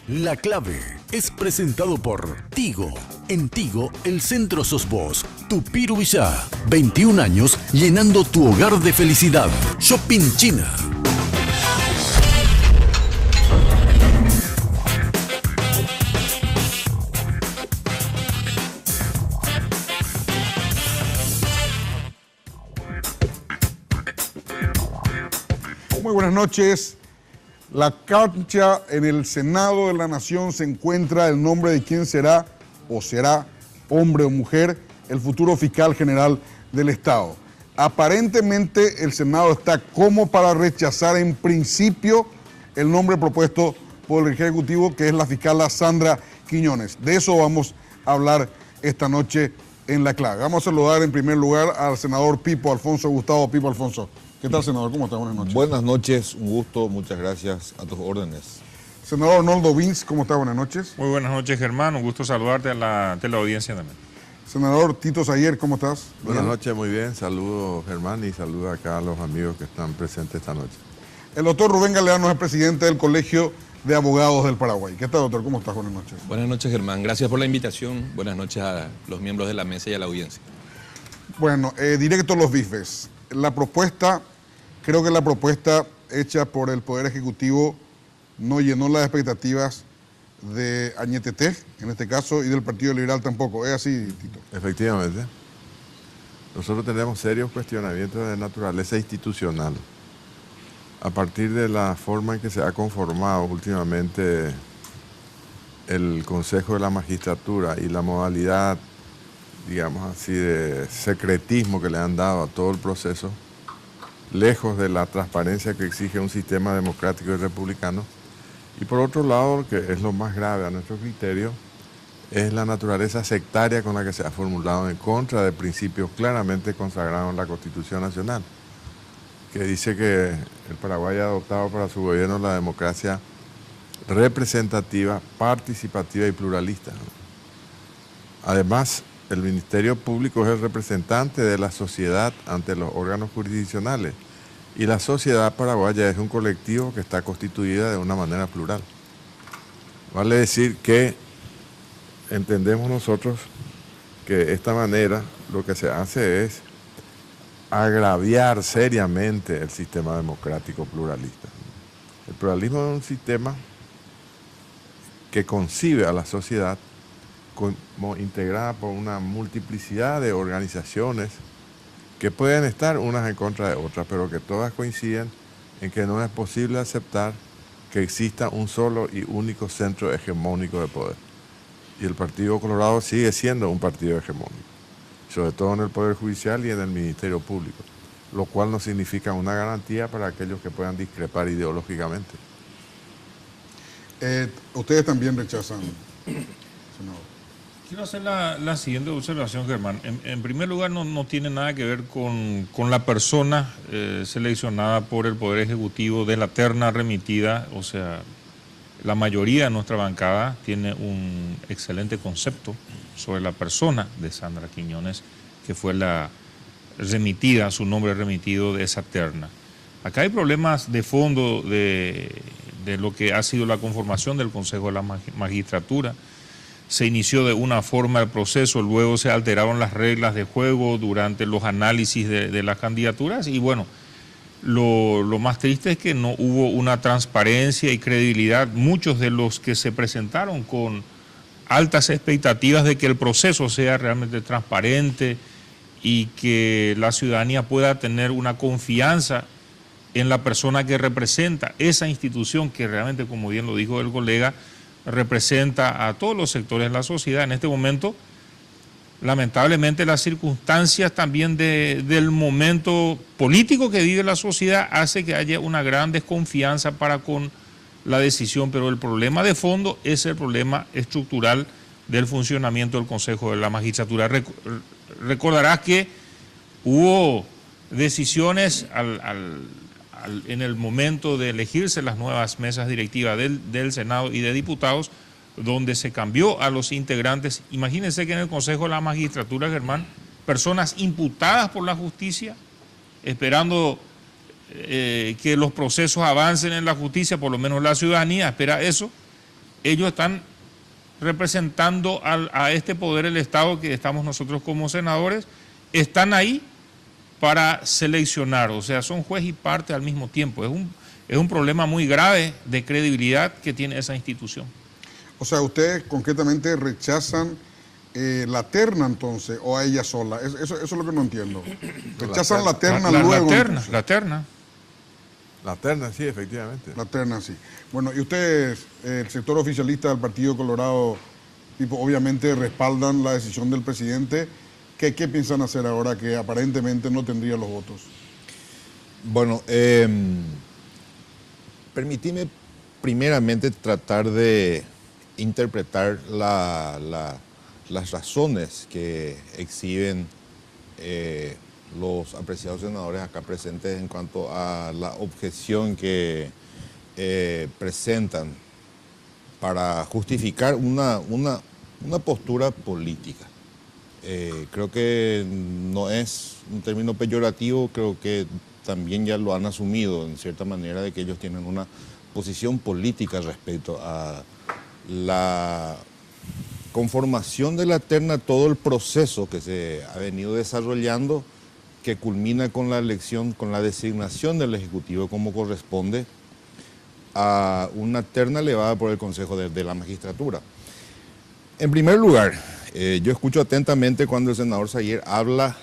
La Clave es presentado por Tigo. En Tigo, el centro sos vos. Tupiru Villá, 21 años llenando tu hogar de felicidad. Shopping China. Muy buenas noches. La cancha en el Senado de la Nación se encuentra el nombre de quién será o será hombre o mujer el futuro fiscal general del Estado. Aparentemente el Senado está como para rechazar en principio el nombre propuesto por el Ejecutivo, que es la fiscala Sandra Quiñones. De eso vamos a hablar esta noche en La Clave. Vamos a saludar en primer lugar al senador Pipo Alfonso Gustavo. Pipo Alfonso. ¿Qué tal, senador? ¿Cómo está? Buenas noches. Buenas noches, un gusto, muchas gracias, a tus órdenes. Senador Arnoldo Vince, ¿cómo está? Buenas noches. Muy buenas noches, Germán, un gusto saludarte a la teleaudiencia también. Senador Tito Sayer, ¿cómo estás? Buenas noches, muy bien, saludos Germán y saludos acá a los amigos que están presentes esta noche. El doctor Rubén Galeano es el presidente del Colegio de Abogados del Paraguay. ¿Qué tal, doctor? ¿Cómo estás? Buenas noches. Buenas noches, Germán, gracias por la invitación, buenas noches a los miembros de la mesa y a la audiencia. Bueno, directo a los bifes. Creo que la propuesta hecha por el Poder Ejecutivo no llenó las expectativas de Añetete, en este caso, y del Partido Liberal tampoco. ¿Es así, Tito? Efectivamente. Nosotros tenemos serios cuestionamientos de naturaleza institucional. A partir de la forma en que se ha conformado últimamente el Consejo de la Magistratura y la modalidad, digamos así, de secretismo que le han dado a todo el proceso, lejos de la transparencia que exige un sistema democrático y republicano. Y por otro lado, que es lo más grave a nuestro criterio, es la naturaleza sectaria con la que se ha formulado en contra de principios claramente consagrados en la Constitución Nacional, que dice que el Paraguay ha adoptado para su gobierno la democracia representativa, participativa y pluralista. Además, el Ministerio Público es el representante de la sociedad ante los órganos jurisdiccionales y la sociedad paraguaya es un colectivo que está constituida de una manera plural. Vale decir que entendemos nosotros que de esta manera lo que se hace es agraviar seriamente el sistema democrático pluralista. El pluralismo es un sistema que concibe a la sociedad como integrada por una multiplicidad de organizaciones que pueden estar unas en contra de otras, pero que todas coinciden en que no es posible aceptar que exista un solo y único centro hegemónico de poder. Y el Partido Colorado sigue siendo un partido hegemónico, sobre todo en el Poder Judicial y en el Ministerio Público, lo cual no significa una garantía para aquellos que puedan discrepar ideológicamente. Ustedes también rechazan, senador. Quiero hacer la siguiente observación, Germán. En primer lugar, no tiene nada que ver con la persona seleccionada por el Poder Ejecutivo de la terna remitida. O sea, la mayoría de nuestra bancada tiene un excelente concepto sobre la persona de Sandra Quiñones, que fue la remitida, su nombre remitido de esa terna. Acá hay problemas de fondo de lo que ha sido la conformación del Consejo de la Magistratura. Se inició de una forma el proceso, luego se alteraron las reglas de juego durante los análisis de las candidaturas y bueno, lo más triste es que no hubo una transparencia y credibilidad. Muchos de los que se presentaron con altas expectativas de que el proceso sea realmente transparente y que la ciudadanía pueda tener una confianza en la persona que representa esa institución que realmente, como bien lo dijo el colega, representa a todos los sectores de la sociedad. En este momento, lamentablemente, las circunstancias también del momento político que vive la sociedad hace que haya una gran desconfianza para con la decisión, pero el problema de fondo es el problema estructural del funcionamiento del Consejo de la Magistratura. Recordarás que hubo decisiones en el momento de elegirse las nuevas mesas directivas del Senado y de Diputados, donde se cambió a los integrantes. Imagínense que en el Consejo de la Magistratura, Germán, personas imputadas por la justicia, esperando que los procesos avancen en la justicia, por lo menos la ciudadanía espera eso, ellos están representando a este poder del Estado que estamos nosotros como senadores, están ahí para seleccionar, o sea, son juez y parte al mismo tiempo. Es un problema muy grave de credibilidad que tiene esa institución. O sea, ustedes concretamente rechazan la terna entonces, o a ella sola. Eso es lo que no entiendo. Rechazan la terna luego. La terna. La terna, sí, efectivamente. La terna, sí. Bueno, y ustedes, el sector oficialista del Partido Colorado, obviamente respaldan la decisión del presidente. ¿Qué piensan hacer ahora que aparentemente no tendría los votos? Bueno, permitime primeramente tratar de interpretar las razones que exhiben los apreciados senadores acá presentes en cuanto a la objeción que presentan para justificar una postura política. Creo que no es un término peyorativo, creo que también ya lo han asumido en cierta manera de que ellos tienen una posición política respecto a la conformación de la terna, todo el proceso que se ha venido desarrollando, que culmina con la elección, con la designación del Ejecutivo como corresponde a una terna elevada por el Consejo de la Magistratura. En primer lugar, yo escucho atentamente cuando el senador Saguier habla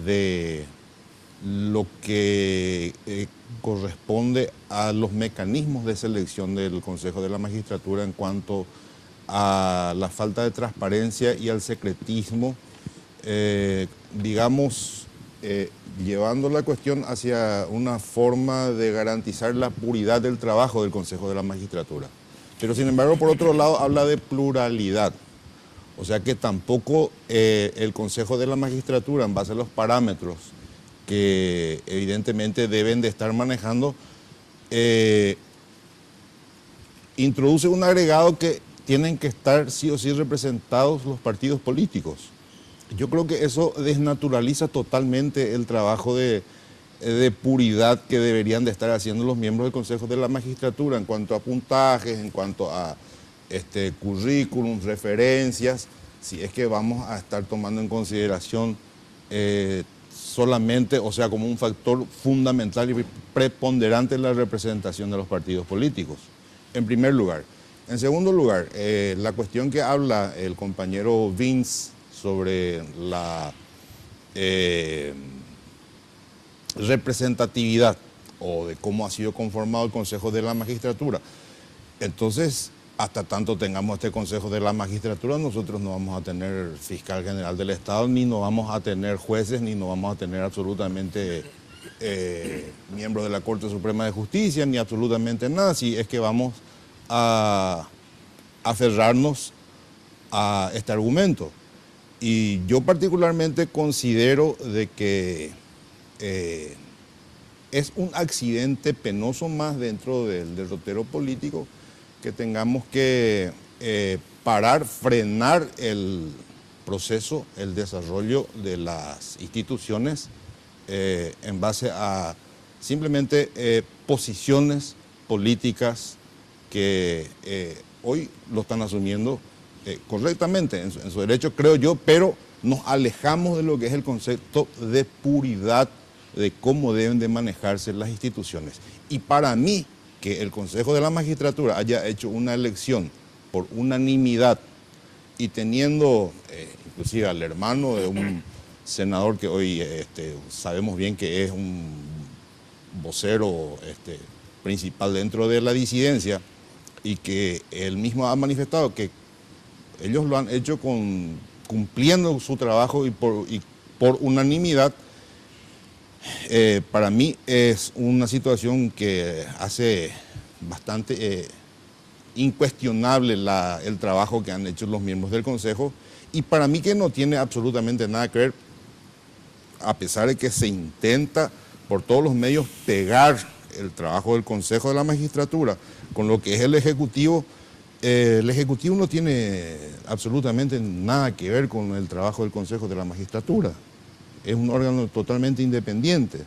de lo que corresponde a los mecanismos de selección del Consejo de la Magistratura en cuanto a la falta de transparencia y al secretismo, llevando la cuestión hacia una forma de garantizar la puridad del trabajo del Consejo de la Magistratura. Pero sin embargo, por otro lado, habla de pluralidad. O sea que tampoco el Consejo de la Magistratura, en base a los parámetros que evidentemente deben de estar manejando, introduce un agregado que tienen que estar sí o sí representados los partidos políticos. Yo creo que eso desnaturaliza totalmente el trabajo de puridad que deberían de estar haciendo los miembros del Consejo de la Magistratura en cuanto a puntajes, en cuanto a currículums, referencias, si es que vamos a estar tomando en consideración solamente, o sea, como un factor fundamental y preponderante en la representación de los partidos políticos, en primer lugar. En segundo lugar, la cuestión que habla el compañero Vince sobre la representatividad o de cómo ha sido conformado el Consejo de la Magistratura. Entonces, hasta tanto tengamos este Consejo de la Magistratura, nosotros no vamos a tener fiscal general del Estado, ni no vamos a tener jueces, ni no vamos a tener absolutamente miembros de la Corte Suprema de Justicia, ni absolutamente nada, si es que vamos a aferrarnos a este argumento. Y yo particularmente considero de que es un accidente penoso más dentro del derrotero político que tengamos que parar, frenar el proceso, el desarrollo de las instituciones en base a simplemente posiciones políticas que hoy lo están asumiendo correctamente en su derecho, creo yo, pero nos alejamos de lo que es el concepto de puridad, de cómo deben de manejarse las instituciones. Y para mí, que el Consejo de la Magistratura haya hecho una elección por unanimidad y teniendo inclusive al hermano de un senador que hoy sabemos bien que es un vocero principal dentro de la disidencia y que él mismo ha manifestado que ellos lo han hecho cumpliendo su trabajo y por unanimidad. Para mí es una situación que hace bastante incuestionable el trabajo que han hecho los miembros del Consejo, y para mí que no tiene absolutamente nada que ver, a pesar de que se intenta por todos los medios pegar el trabajo del Consejo de la Magistratura con lo que es el Ejecutivo. El Ejecutivo no tiene absolutamente nada que ver con el trabajo del Consejo de la Magistratura. Es un órgano totalmente independiente,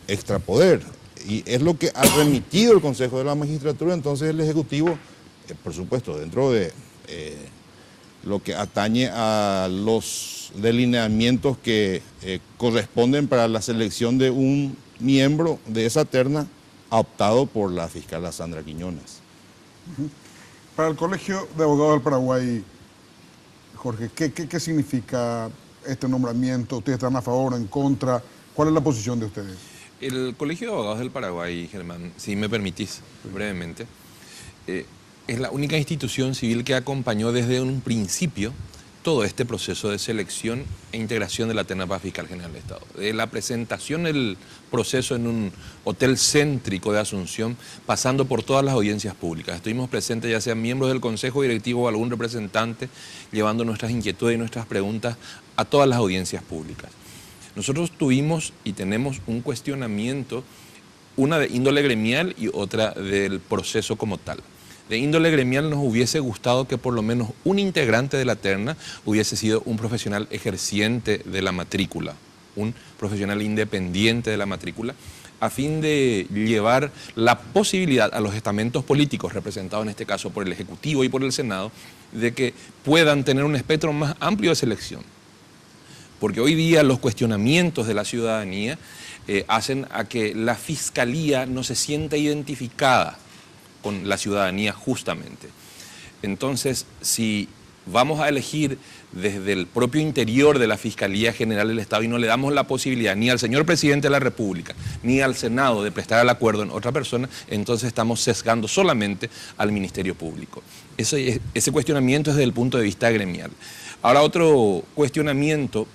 extrapoder, y es lo que ha remitido el Consejo de la Magistratura. Entonces el Ejecutivo por supuesto, dentro de lo que atañe a los delineamientos que corresponden para la selección de un miembro de esa terna, ha optado por la fiscal Sandra Quiñones. Para el Colegio de Abogados del Paraguay, Jorge, ¿qué significa este nombramiento? ¿Ustedes están a favor o en contra? ¿Cuál es la posición de ustedes? El Colegio de Abogados del Paraguay, Germán, si me permitís brevemente, es la única institución civil que acompañó desde un principio todo este proceso de selección e integración de la terna para fiscal general del Estado. De la presentación del proceso en un hotel céntrico de Asunción, pasando por todas las audiencias públicas. Estuvimos presentes ya sean miembros del Consejo Directivo o algún representante, llevando nuestras inquietudes y nuestras preguntas a todas las audiencias públicas. Nosotros tuvimos y tenemos un cuestionamiento, una de índole gremial y otra del proceso como tal. De índole gremial nos hubiese gustado que por lo menos un integrante de la terna hubiese sido un profesional ejerciente de la matrícula, un profesional independiente de la matrícula, a fin de llevar la posibilidad a los estamentos políticos, representados en este caso por el Ejecutivo y por el Senado, de que puedan tener un espectro más amplio de selección. Porque hoy día los cuestionamientos de la ciudadanía hacen a que la Fiscalía no se sienta identificada con la ciudadanía justamente. Entonces, si vamos a elegir desde el propio interior de la Fiscalía General del Estado y no le damos la posibilidad ni al señor Presidente de la República ni al Senado de prestar el acuerdo en otra persona, entonces estamos sesgando solamente al Ministerio Público. Ese cuestionamiento es desde el punto de vista gremial. Ahora, otro cuestionamiento,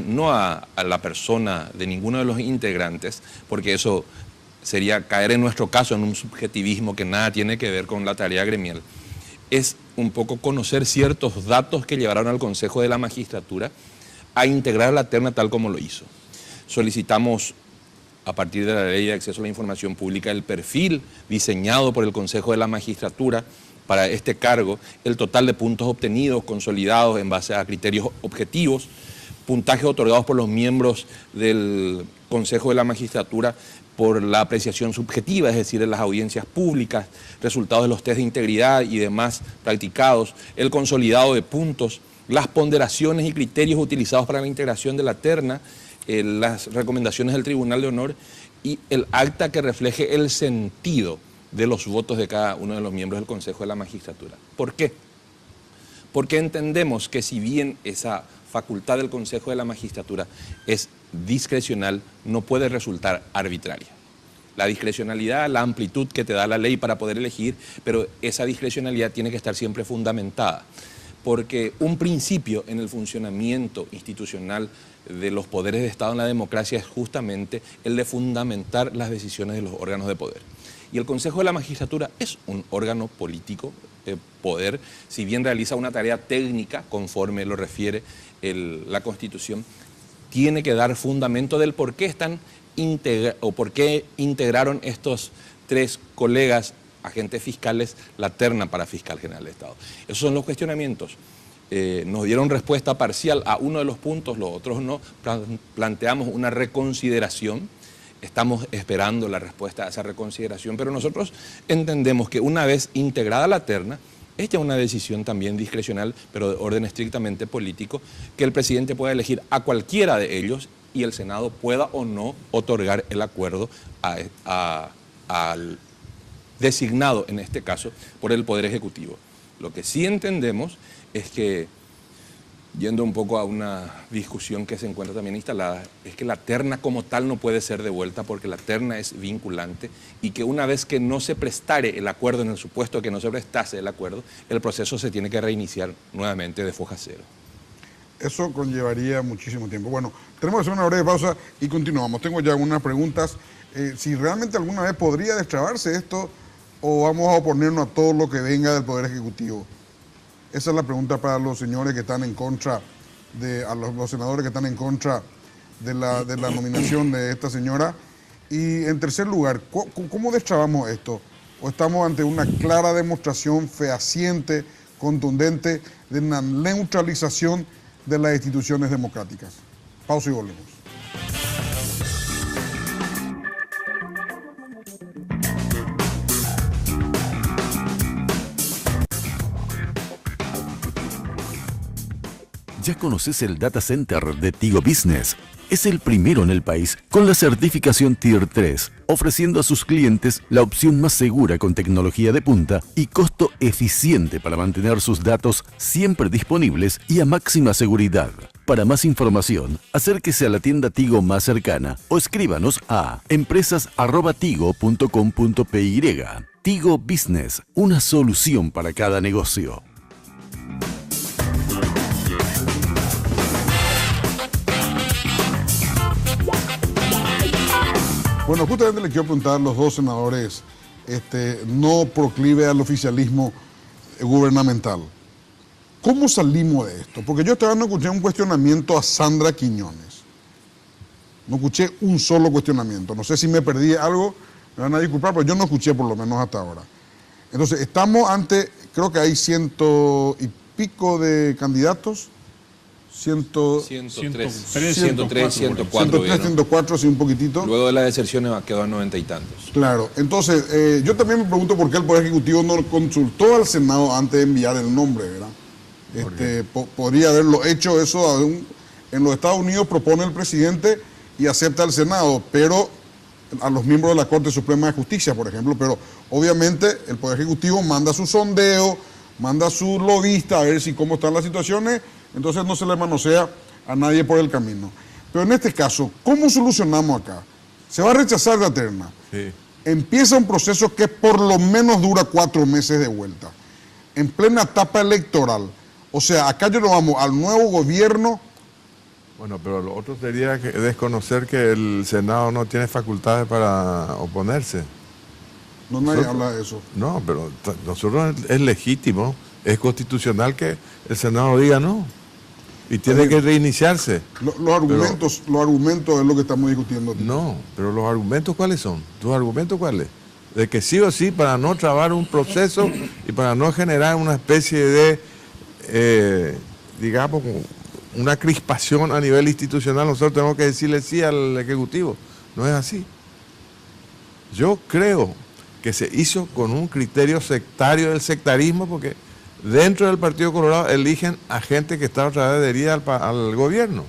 no a la persona de ninguno de los integrantes, porque eso sería caer en nuestro caso en un subjetivismo que nada tiene que ver con la tarea gremial, es un poco conocer ciertos datos que llevaron al Consejo de la Magistratura a integrar la terna tal como lo hizo. Solicitamos, a partir de la Ley de Acceso a la Información Pública, el perfil diseñado por el Consejo de la Magistratura para este cargo, el total de puntos obtenidos, consolidados en base a criterios objetivos, puntajes otorgados por los miembros del Consejo de la Magistratura por la apreciación subjetiva, es decir, en las audiencias públicas, resultados de los test de integridad y demás practicados, el consolidado de puntos, las ponderaciones y criterios utilizados para la integración de la terna, las recomendaciones del Tribunal de Honor y el acta que refleje el sentido de los votos de cada uno de los miembros del Consejo de la Magistratura. ¿Por qué? Porque entendemos que si bien esa facultad del Consejo de la Magistratura es discrecional, no puede resultar arbitraria. La discrecionalidad, la amplitud que te da la ley para poder elegir, pero esa discrecionalidad tiene que estar siempre fundamentada, porque un principio en el funcionamiento institucional de los poderes de Estado en la democracia es justamente el de fundamentar las decisiones de los órganos de poder. Y el Consejo de la Magistratura es un órgano político de poder, si bien realiza una tarea técnica, conforme lo refiere la Constitución, tiene que dar fundamento del por qué por qué integraron estos tres colegas, agentes fiscales, la terna para fiscal general de Estado. Esos son los cuestionamientos. Nos dieron respuesta parcial a uno de los puntos, los otros no. Planteamos una reconsideración. Estamos esperando la respuesta a esa reconsideración, pero nosotros entendemos que una vez integrada la terna, esta es una decisión también discrecional, pero de orden estrictamente político, que el presidente pueda elegir a cualquiera de ellos y el Senado pueda o no otorgar el acuerdo al designado, en este caso, por el Poder Ejecutivo. Lo que sí entendemos es que, yendo un poco a una discusión que se encuentra también instalada, es que la terna como tal no puede ser devuelta porque la terna es vinculante y que una vez que no se prestare el acuerdo, en el supuesto que no se prestase el acuerdo, el proceso se tiene que reiniciar nuevamente de foja cero. Eso conllevaría muchísimo tiempo. Bueno, tenemos que hacer una breve pausa y continuamos. Tengo ya algunas preguntas. Si realmente alguna vez podría destrabarse esto o vamos a oponernos a todo lo que venga del Poder Ejecutivo. Esa es la pregunta para los señores que están en contra, a los senadores que están en contra de la nominación de esta señora. Y en tercer lugar, ¿cómo destrabamos esto? ¿O estamos ante una clara demostración fehaciente, contundente, de una neutralización de las instituciones democráticas? Pausa y volvemos. ¿Ya conoces el Data Center de Tigo Business? Es el primero en el país con la certificación Tier 3, ofreciendo a sus clientes la opción más segura con tecnología de punta y costo eficiente para mantener sus datos siempre disponibles y a máxima seguridad. Para más información, acérquese a la tienda Tigo más cercana o escríbanos a empresas@tigo.com.py. Tigo Business, una solución para cada negocio. Bueno, justamente le quiero preguntar a los dos senadores no proclive al oficialismo gubernamental. ¿Cómo salimos de esto? Porque yo todavía no escuché un cuestionamiento a Sandra Quiñones. No escuché un solo cuestionamiento. No sé si me perdí algo, me van a disculpar, pero yo no escuché por lo menos hasta ahora. Entonces, estamos ante, creo que hay 100 y pico de candidatos. 103, 104. 104, sí, un poquitito. Luego de las deserciones quedó a 90 y tantos. Claro, entonces yo también me pregunto por qué el Poder Ejecutivo no consultó al Senado antes de enviar el nombre, ¿verdad? Podría haberlo hecho eso en los Estados Unidos, propone el presidente y acepta el Senado, pero a los miembros de la Corte Suprema de Justicia, por ejemplo, pero obviamente el Poder Ejecutivo manda su sondeo, manda su lobista a ver si cómo están las situaciones, entonces no se le manosea a nadie por el camino. Pero en este caso, ¿cómo solucionamos acá? Se va a rechazar la terna. Sí. Empieza un proceso que por lo menos dura 4 meses de vuelta, en plena etapa electoral. O sea, acá ya nos vamos al nuevo gobierno. Bueno, pero lo otro sería desconocer que el Senado no tiene facultades para oponerse. No, nadie habla de eso. No, pero nosotros es legítimo, es constitucional que el Senado diga no. Y tiene que reiniciarse. Los argumentos es lo que estamos discutiendo. No, pero los argumentos ¿cuáles son? ¿Tus argumentos cuáles? De que sí o sí, para no trabar un proceso y para no generar una especie de, digamos, una crispación a nivel institucional, nosotros tenemos que decirle sí al Ejecutivo. No es así. Yo creo que se hizo con un criterio sectario del sectarismo, porque dentro del Partido Colorado eligen a gente que está otra vez adherida al gobierno.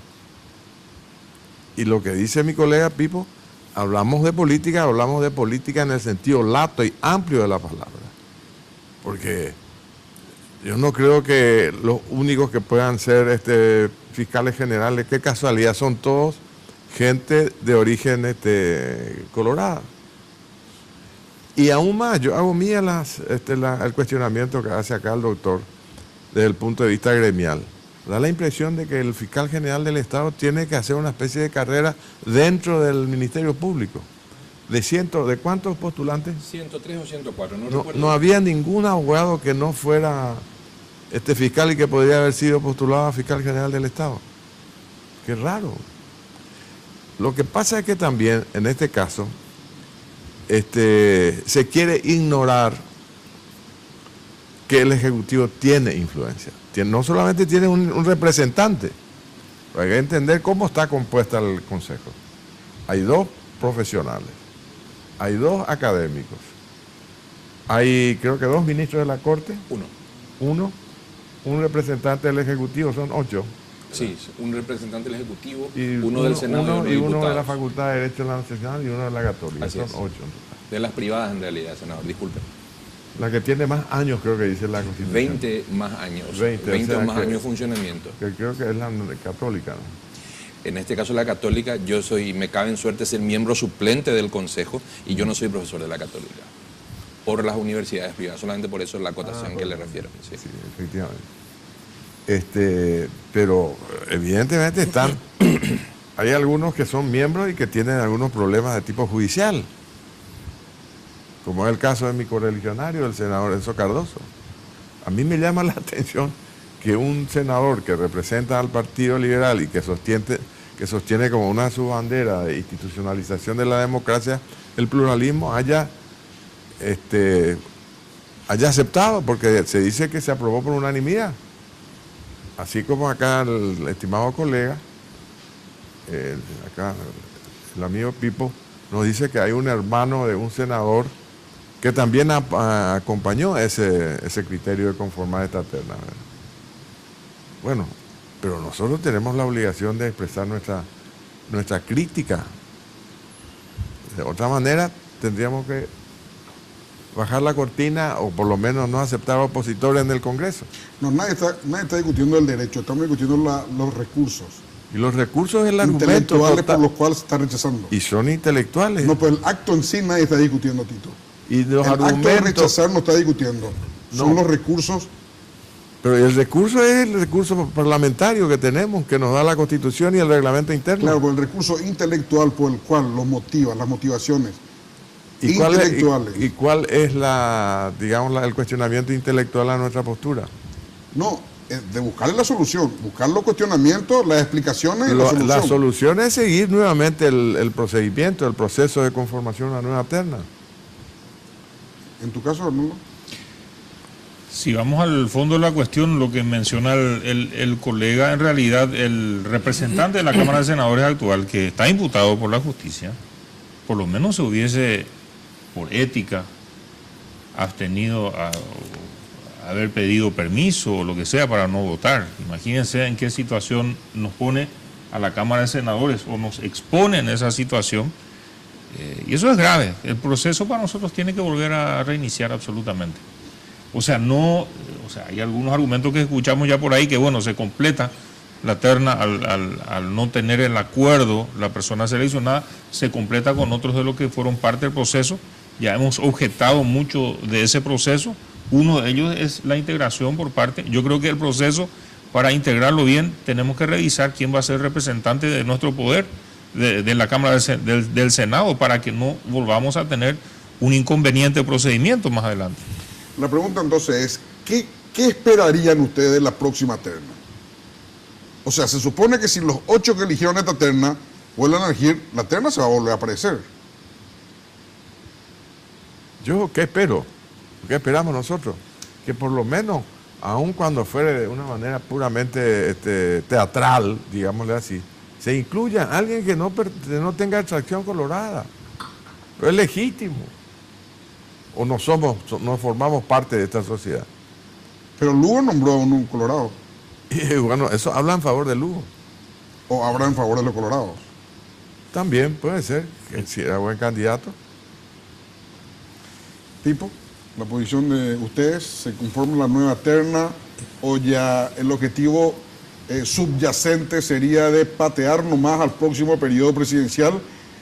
Y lo que dice mi colega Pipo, hablamos de política en el sentido lato y amplio de la palabra. Porque yo no creo que los únicos que puedan ser fiscales generales, qué casualidad, son todos gente de origen colorado. Y aún más, yo hago mía el cuestionamiento que hace acá el doctor desde el punto de vista gremial. Da la impresión de que el fiscal general del Estado tiene que hacer una especie de carrera dentro del Ministerio Público. ¿De cuántos postulantes? 103 o 104, no No, recuerdo. no había ningún abogado que no fuera fiscal y que podría haber sido postulado a fiscal general del Estado. Qué raro. Lo que pasa es que también, en este caso, se quiere ignorar que el Ejecutivo tiene influencia. No solamente tiene un representante, hay que entender cómo está compuesta el Consejo. Hay 2 profesionales, hay 2 académicos, hay creo que 2 ministros de la Corte, un representante del Ejecutivo, son 8. Sí, un representante del Ejecutivo, Y uno del Senado y uno de la diputados. Facultad de Derecho Nacional y uno de la Católica. Así Son es. 8. De las privadas en realidad, senador, disculpe. La que tiene más años, creo que dice la Constitución. 20 más años. 20, 20 o sea más que- años de funcionamiento. Que creo que es la Católica, ¿no? En este caso la Católica, me cabe en suerte ser miembro suplente del Consejo y yo no soy profesor de la Católica. Por las universidades privadas, solamente por eso es la acotación que le refiero. Sí. Sí, efectivamente. Pero evidentemente hay algunos que son miembros y que tienen algunos problemas de tipo judicial, como es el caso de mi correligionario, el senador Enzo Cardoso. A mí me llama la atención que un senador que representa al Partido Liberal y que sostiene como una de sus banderas de institucionalización de la democracia el pluralismo haya aceptado, porque se dice que se aprobó por unanimidad. Así como acá el estimado colega, el amigo Pipo, nos dice que hay un hermano de un senador que también acompañó ese criterio de conformar esta terna, ¿verdad? Bueno, pero nosotros tenemos la obligación de expresar nuestra crítica. De otra manera, tendríamos que bajar la cortina o por lo menos no aceptar opositores en el Congreso. No, nadie está discutiendo el derecho, estamos discutiendo los recursos Y los recursos es el argumento intelectuales por total, los cuales se está rechazando. y son intelectuales. No, pues el acto en sí nadie está discutiendo, Tito. Y los El acto de argumentos, rechazar no está discutiendo. Son No. los recursos. pero el recurso es el recurso parlamentario que tenemos, que nos da la Constitución y el reglamento interno. Claro, por el recurso intelectual por el cual los motiva, las motivaciones ¿Y intelectuales. cuál es el cuestionamiento intelectual a nuestra postura? No, de buscarle la solución, buscar los cuestionamiamientos, las explicaciones y la solución. La solución es seguir nuevamente el procedimiento, el proceso de conformación de una nueva terna. En tu caso, Arnoldo. Si vamos al fondo de la cuestión, lo que menciona el colega, en realidad el representante de la Cámara de Senadores actual, que está imputado por la justicia, por lo menos se hubiese, por ética, abstenido a haber pedido permiso o lo que sea para no votar. Imagínense en qué situación nos pone a la Cámara de Senadores o nos expone en esa situación. Y eso es grave. El proceso para nosotros tiene que volver a reiniciar absolutamente. O sea, hay algunos argumentos que escuchamos ya por ahí que, bueno, se completa la terna al no tener el acuerdo, la persona seleccionada, se completa con otros de los que fueron parte del proceso. Ya hemos objetado mucho de ese proceso. Uno de ellos es la integración por parte. Yo creo que el proceso, para integrarlo bien, tenemos que revisar quién va a ser representante de nuestro poder, de la Cámara del Senado, para que no volvamos a tener un inconveniente procedimiento más adelante. La pregunta entonces es, ¿qué esperarían ustedes de la próxima terna? O sea, se supone que si los 8 que eligieron esta terna vuelven a elegir, la terna se va a volver a aparecer. ¿Yo qué espero? ¿Qué esperamos nosotros? Que por lo menos, aun cuando fuere de una manera puramente teatral, digámosle así, se incluya alguien que no tenga extracción colorada. Pero es legítimo. O no formamos parte de esta sociedad. Pero Lugo nombró a un colorado. Y bueno, eso habla en favor de Lugo. O habrá en favor de los colorados. También puede ser, que si era buen candidato. Tipo, la posición de ustedes, ¿se conforma la nueva terna o ya el objetivo subyacente sería de patear nomás al próximo periodo presidencial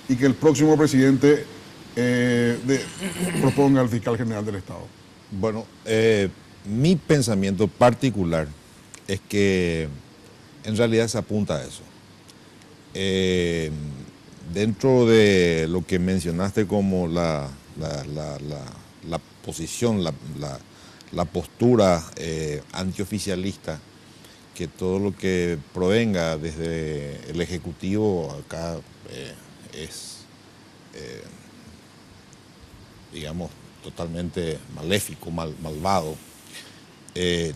y que el próximo presidente proponga al fiscal general del Estado? Bueno, mi pensamiento particular es que en realidad se apunta a eso. Dentro de lo que mencionaste como la posición, la postura antioficialista, que todo lo que provenga desde el Ejecutivo acá es, digamos, totalmente maléfico, malvado.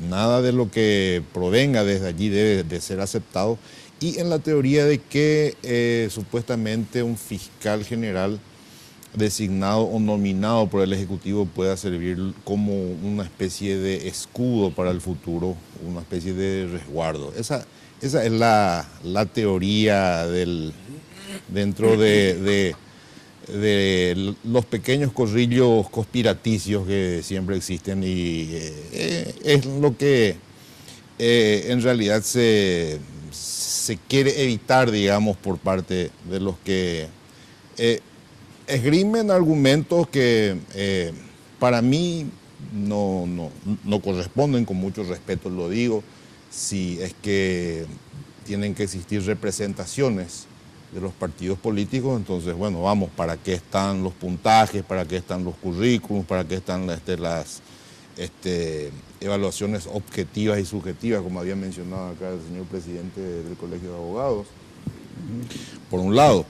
Nada de lo que provenga desde allí debe de ser aceptado, y en la teoría de que supuestamente un fiscal general designado o nominado por el Ejecutivo pueda servir como una especie de escudo para el futuro, una especie de resguardo. Esa es la teoría dentro de los pequeños corrillos conspiraticios que siempre existen, y es lo que en realidad se quiere evitar, digamos, por parte de los que esgrimen argumentos que para mí no corresponden, con mucho respeto lo digo. Si es que tienen que existir representaciones de los partidos políticos, entonces, bueno, vamos, ¿para qué están los puntajes? ¿Para qué están los currículums? ¿Para qué están las evaluaciones objetivas y subjetivas, como había mencionado acá el señor presidente del Colegio de Abogados? Por un lado.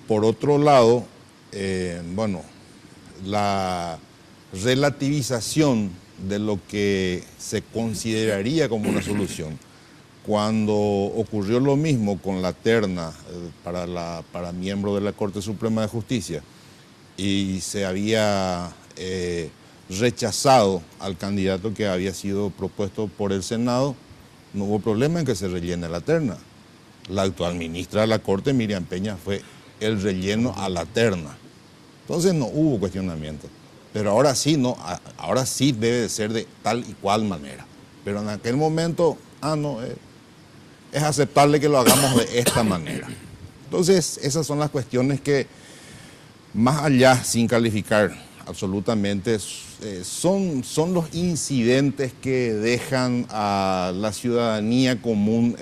Por otro lado, bueno, la relativización de lo que se consideraría como una solución. Cuando ocurrió lo mismo con la terna para miembro de la Corte Suprema de Justicia y se había rechazado al candidato que había sido propuesto por el Senado, no hubo problema en que se rellene la terna. La actual ministra de la Corte, Miriam Peña, fue el relleno a la terna. Entonces no hubo cuestionamiento. Pero ahora sí, no, ahora sí debe de ser de tal y cual manera. Pero en aquel momento, es aceptable que lo hagamos de esta manera. Entonces, esas son las cuestiones que, más allá, sin calificar absolutamente, son los incidentes que dejan a la ciudadanía común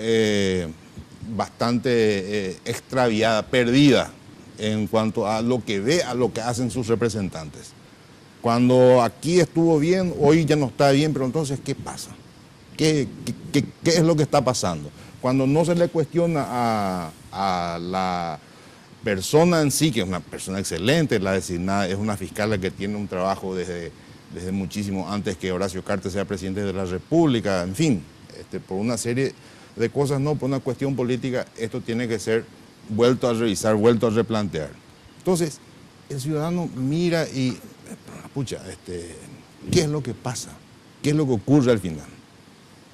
bastante extraviada, perdida en cuanto a lo que ve, a lo que hacen sus representantes. Cuando aquí estuvo bien, hoy ya no está bien, pero entonces, ¿qué pasa? ¿Qué es lo que está pasando? Cuando no se le cuestiona a la persona en sí, que es una persona excelente, la designada, es una fiscal que tiene un trabajo desde muchísimo antes que Horacio Cartes sea presidente de la República, en fin, por una serie de cosas, no, por una cuestión política, esto tiene que ser vuelto a revisar, vuelto a replantear. Entonces, el ciudadano mira y, pucha, ¿qué es lo que pasa? ¿Qué es lo que ocurre al final?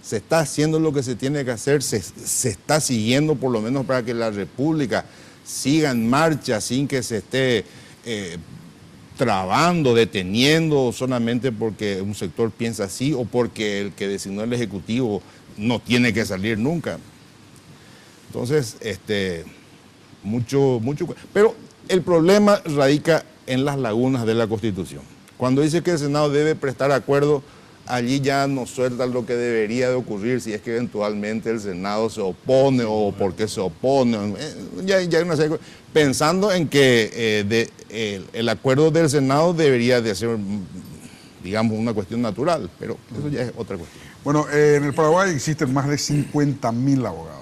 Se está haciendo lo que se tiene que hacer, se está siguiendo por lo menos para que la República siga en marcha sin que se esté trabando, deteniendo solamente porque un sector piensa así o porque el que designó el Ejecutivo no tiene que salir nunca. Entonces, pero el problema radica en las lagunas de la Constitución. Cuando dice que el Senado debe prestar acuerdo, allí ya nos suelta lo que debería de ocurrir si es que eventualmente el Senado se opone o por qué se opone. Ya hay una serie, pensando en que el acuerdo del Senado debería de ser, digamos, una cuestión natural, pero eso ya es otra cuestión. Bueno, en el Paraguay existen más de 50.000 abogados,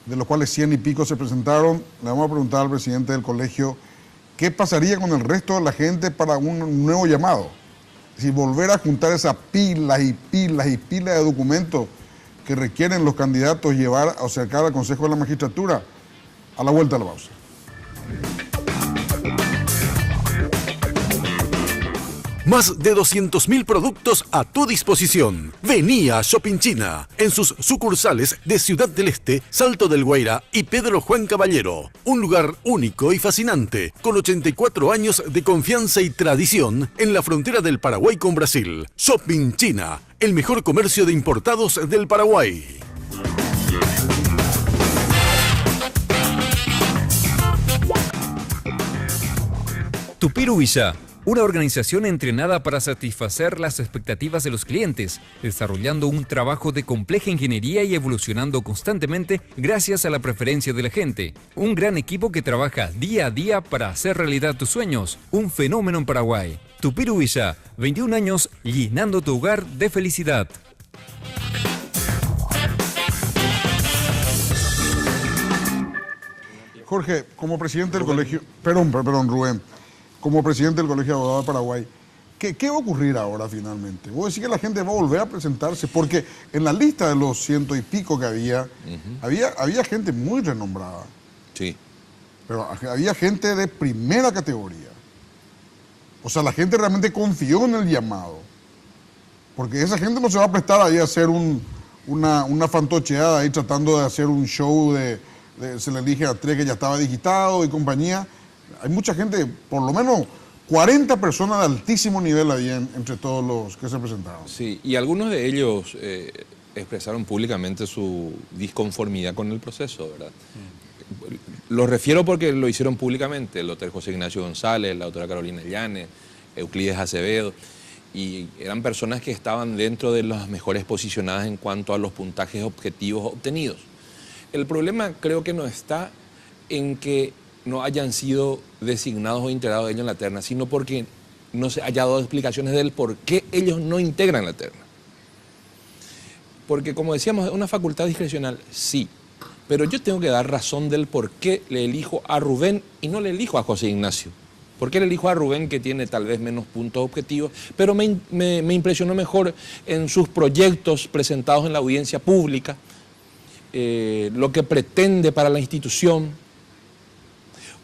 de los cuales 100 y pico se presentaron. Le vamos a preguntar al presidente del colegio qué pasaría con el resto de la gente para un nuevo llamado. Si volver a juntar esas pilas y pilas y pilas de documentos que requieren los candidatos llevar o acercar al Consejo de la Magistratura. A la vuelta de la pausa. Más de 200.000 productos a tu disposición. Vení a Shopping China en sus sucursales de Ciudad del Este, Salto del Guairá y Pedro Juan Caballero. Un lugar único y fascinante, con 84 años de confianza y tradición en la frontera del Paraguay con Brasil. Shopping China, el mejor comercio de importados del Paraguay. Tupiru Villa, una organización entrenada para satisfacer las expectativas de los clientes, desarrollando un trabajo de compleja ingeniería y evolucionando constantemente gracias a la preferencia de la gente. Un gran equipo que trabaja día a día para hacer realidad tus sueños. Un fenómeno en Paraguay. Tupiru Villa, 21 años llenando tu hogar de felicidad. Jorge, como presidente del colegio, perdón, Rubén, como presidente del Colegio de Abogados de Paraguay, ¿qué va a ocurrir ahora finalmente? ¿Vos decís que la gente va a volver a presentarse? Porque en la lista de los 100 y pico que había gente muy renombrada. Sí. Pero había gente de primera categoría. O sea, la gente realmente confió en el llamado. Porque esa gente no se va a prestar ahí a hacer una fantocheada ahí tratando de hacer un show se le elige a 3 que ya estaba digitado y compañía. Hay mucha gente, por lo menos 40 personas de altísimo nivel había entre todos los que se presentaron. Sí, y algunos de ellos expresaron públicamente su disconformidad con el proceso, ¿verdad? Lo refiero porque lo hicieron públicamente, el doctor José Ignacio González, la doctora Carolina Llanes, Euclides Acevedo, y eran personas que estaban dentro de las mejores posicionadas en cuanto a los puntajes objetivos obtenidos. El problema creo que no está en que no hayan sido designados o integrados ellos en la terna, sino porque no se haya dado explicaciones del por qué ellos no integran la terna. Porque, como decíamos, es una facultad discrecional, sí, pero yo tengo que dar razón del por qué le elijo a Rubén y no le elijo a José Ignacio. ¿Por qué le elijo a Rubén, que tiene tal vez menos puntos objetivos, pero me impresionó mejor en sus proyectos presentados en la audiencia pública, lo que pretende para la institución?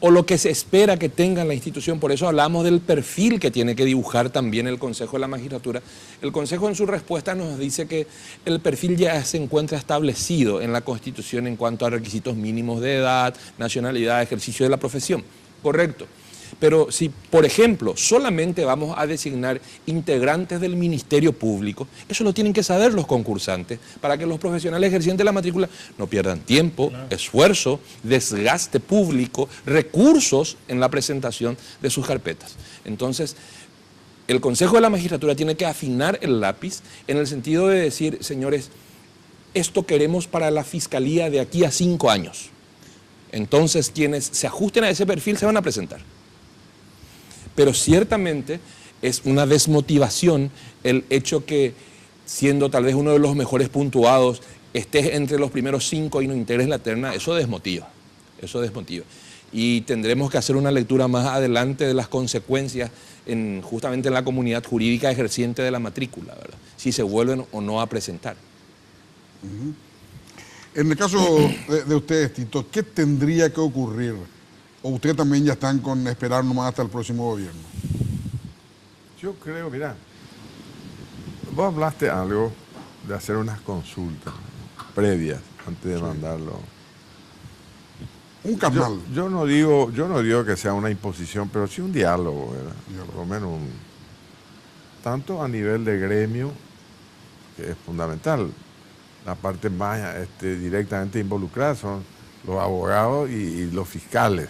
o lo que se espera que tenga la institución. Por eso hablamos del perfil que tiene que dibujar también el Consejo de la Magistratura. El Consejo en su respuesta nos dice que el perfil ya se encuentra establecido en la Constitución en cuanto a requisitos mínimos de edad, nacionalidad, ejercicio de la profesión. Correcto. Pero si, por ejemplo, solamente vamos a designar integrantes del Ministerio Público, eso lo tienen que saber los concursantes para que los profesionales ejercientes de la matrícula no pierdan tiempo, esfuerzo, desgaste público, recursos en la presentación de sus carpetas. Entonces, el Consejo de la Magistratura tiene que afinar el lápiz en el sentido de decir, señores, esto queremos para la Fiscalía de aquí a 5 años. Entonces, quienes se ajusten a ese perfil se van a presentar. Pero ciertamente es una desmotivación el hecho que, siendo tal vez uno de los mejores puntuados, estés entre los primeros 5 y no integres la terna, eso desmotiva, Y tendremos que hacer una lectura más adelante de las consecuencias justamente en la comunidad jurídica ejerciente de la matrícula, ¿verdad? Si se vuelven o no a presentar. En el caso de ustedes, Tito, ¿qué tendría que ocurrir? ¿O ustedes también ya están con esperar nomás hasta el próximo gobierno? Yo creo, mira, vos hablaste algo de hacer unas consultas previas antes de mandarlo. Un canal. Yo no digo que sea una imposición, pero sí un diálogo, ¿verdad? Por lo menos tanto a nivel de gremio, que es fundamental. La parte más directamente involucrada son los abogados y los fiscales.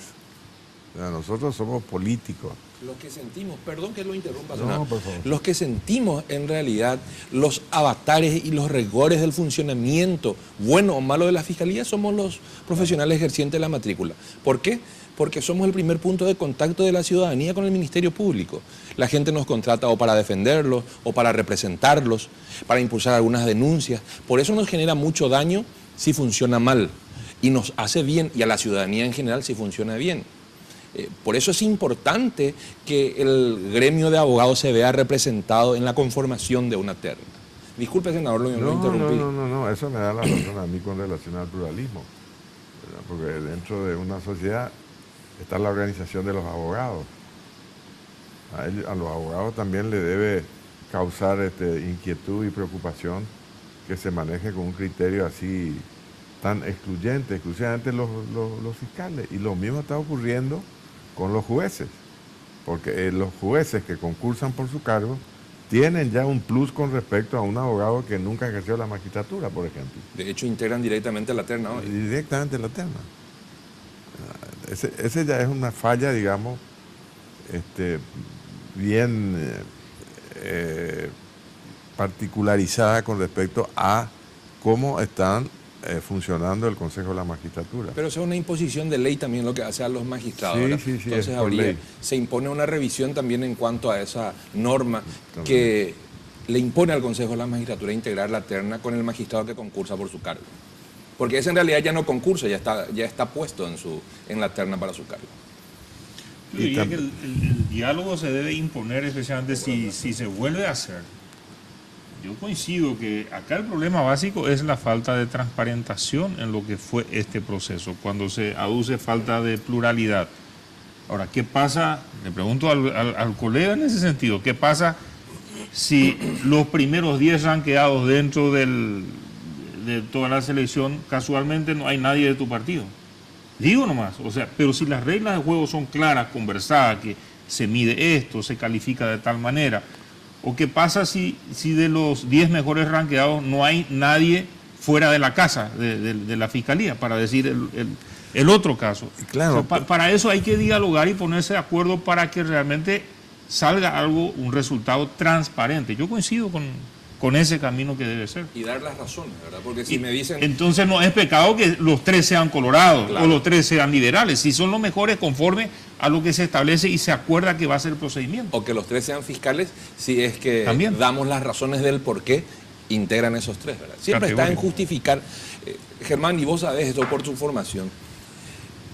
O sea, nosotros somos políticos. Los que sentimos, perdón que lo interrumpa, no, por favor. Los que sentimos en realidad los avatares y los rigores del funcionamiento, bueno o malo de la Fiscalía, somos los profesionales ejercientes de la matrícula. ¿Por qué? Porque somos el primer punto de contacto de la ciudadanía con el Ministerio Público. La gente nos contrata o para defenderlos, o para representarlos, para impulsar algunas denuncias. Por eso nos genera mucho daño si funciona mal, y nos hace bien, y a la ciudadanía en general si funciona bien. Por eso es importante que el gremio de abogados se vea representado en la conformación de una terna. Disculpe, senador, lo interrumpí. No, eso me da la razón a mí con relación al pluralismo, ¿verdad? Porque dentro de una sociedad está la organización de los abogados. A los abogados también le debe causar inquietud y preocupación que se maneje con un criterio así tan excluyente, exclusivamente los fiscales. Y lo mismo está ocurriendo con los jueces, porque los jueces que concursan por su cargo tienen ya un plus con respecto a un abogado que nunca ejerció la magistratura, por ejemplo. De hecho, integran directamente la terna hoy. Directamente la terna. Ese ya es una falla, digamos, bien particularizada con respecto a cómo están funcionando el Consejo de la Magistratura. Pero eso es una imposición de ley también lo que hace a los magistrados. Sí, entonces es por ley. Se impone una revisión también en cuanto a esa norma que le impone al Consejo de la Magistratura integrar la terna con el magistrado que concursa por su cargo. Porque ese en realidad ya no concursa, ya está puesto en la terna para su cargo. Yo diría que el diálogo se debe imponer, especialmente si se vuelve a hacer. Yo coincido que acá el problema básico es la falta de transparentación en lo que fue este proceso, cuando se aduce falta de pluralidad. Ahora, ¿qué pasa? Le pregunto al colega en ese sentido, ¿qué pasa si los primeros 10 ranqueados dentro de toda la selección, casualmente no hay nadie de tu partido? Digo nomás, o sea, pero si las reglas de juego son claras, conversadas, que se mide esto, se califica de tal manera. ¿O qué pasa si de los 10 mejores ranqueados no hay nadie fuera de la casa de la Fiscalía, para decir el otro caso? Claro. O sea, para eso hay que dialogar y ponerse de acuerdo para que realmente salga un resultado transparente. Yo coincido con ese camino que debe ser. Y dar las razones, ¿verdad? Porque si me dicen... Entonces no es pecado que los 3 sean colorados, claro, o los 3 sean liberales, si son los mejores conforme a lo que se establece y se acuerda que va a ser el procedimiento. O que los 3 sean fiscales, si es que también damos las razones del por qué integran esos 3, ¿verdad? Siempre está en justificar. Germán, y vos sabés esto por tu formación,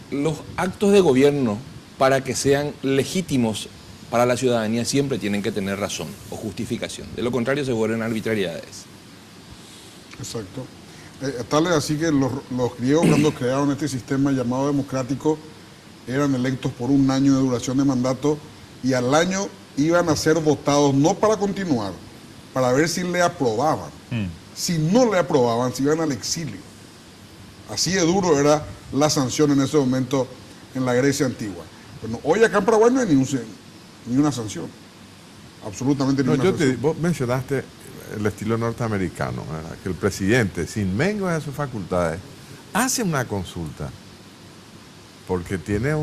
los actos de gobierno, para que sean legítimos para la ciudadanía, siempre tienen que tener razón o justificación. De lo contrario, se vuelven arbitrariedades. Exacto. Tal es así que los griegos, cuando crearon este sistema llamado democrático, eran electos por un año de duración de mandato y al año iban a ser votados no para continuar, para ver si le aprobaban. Si no le aprobaban, se iban al exilio. Así de duro era la sanción en ese momento en la Grecia antigua. Bueno, hoy acá en Paraguay no hay ni una sanción. Absolutamente No, ninguna sanción. vos mencionaste el estilo norteamericano, ¿verdad? Que el presidente, sin mengo de sus facultades, hace una consulta porque tiene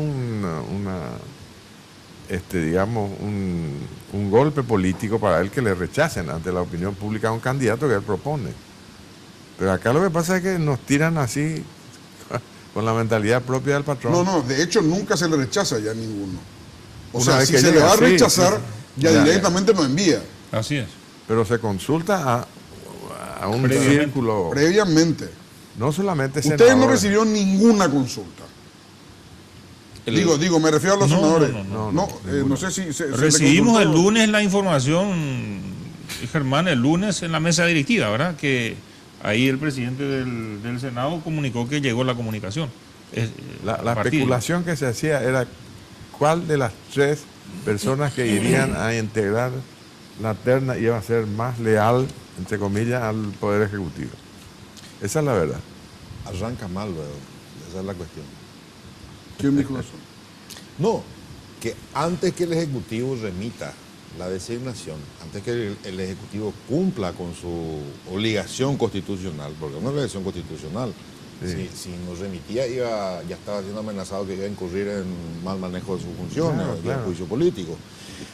digamos, un golpe político para él que le rechacen ante la opinión pública a un candidato que él propone. Pero acá lo que pasa es que nos tiran así con la mentalidad propia del patrón. No, de hecho nunca se le rechaza ya a ninguno. O Una sea, vez si que se le llega, va a sí, rechazar, sí. ya directamente no envía. Así es. Pero se consulta a un Previamente. círculo, Previamente. no solamente Ustedes no senadores. recibieron ninguna consulta. Digo, me refiero a los No, senadores. no, No sé si se le Recibimos consultó. el lunes la información, Germán, el lunes en la mesa directiva, ¿verdad? Que ahí el presidente del Senado comunicó que llegó la comunicación. La a partir- especulación que se hacía era cuál de las 3 personas que irían a integrar la terna iba a ser más leal, entre comillas, al Poder Ejecutivo. Esa es la verdad. Arranca mal, luego. Esa es la cuestión. ¿Quién dijo eso? No, que antes que el Ejecutivo remita la designación, antes que el Ejecutivo cumpla con su obligación constitucional, porque es una obligación constitucional, Sí. si no remitía ya estaba siendo amenazado que iba a incurrir en mal manejo de sus funciones, Claro. en juicio político.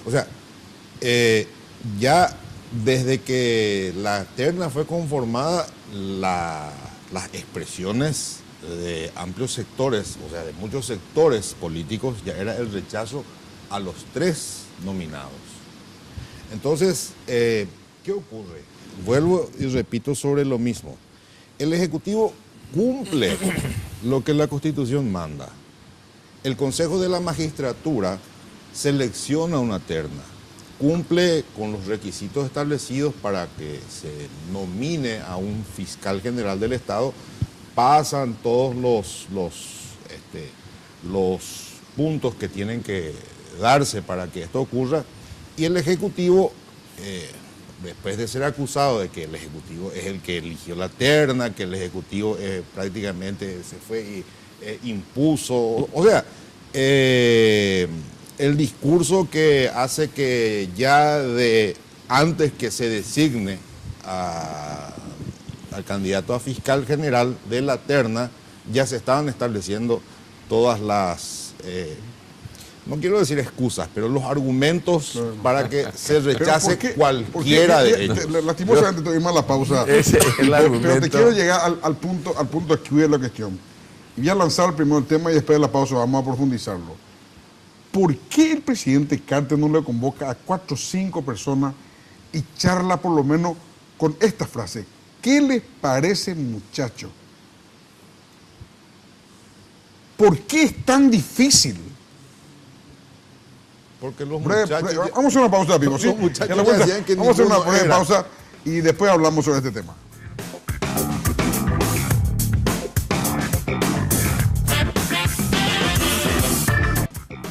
O sea, ya desde que la terna fue conformada, las expresiones de amplios sectores, o sea, de muchos sectores políticos, ya era el rechazo a los 3 nominados. Entonces, ¿qué ocurre? Vuelvo y repito sobre lo mismo. El Ejecutivo cumple lo que la Constitución manda. El Consejo de la Magistratura selecciona una terna, cumple con los requisitos establecidos para que se nomine a un fiscal general del Estado, pasan todos los puntos que tienen que darse para que esto ocurra, y el Ejecutivo, después de ser acusado de que el Ejecutivo es el que eligió la terna, que el Ejecutivo prácticamente se fue y impuso, o sea, el discurso que hace que ya antes que se designe al candidato a fiscal general de la terna, ya se estaban estableciendo todas las, no quiero decir excusas, pero los argumentos para que se rechace cualquiera de ellos. Lastimosamente tuvimos más la pausa. Ese es el Pero argumento. te quiero llegar al punto aquí de la cuestión. Y voy a lanzar primero el tema y después de la pausa vamos a profundizarlo. ¿Por qué el presidente Carter no le convoca a 4 o 5 personas y charla por lo menos con esta frase? ¿Qué les parece, muchacho? ¿Por qué es tan difícil? Porque los Breve, muchachos... vamos a hacer una pausa, Pipo, ¿sí? Los muchachos Ya la ya vuelta, decían que vamos a hacer una ninguno breve era. pausa y después hablamos sobre este tema.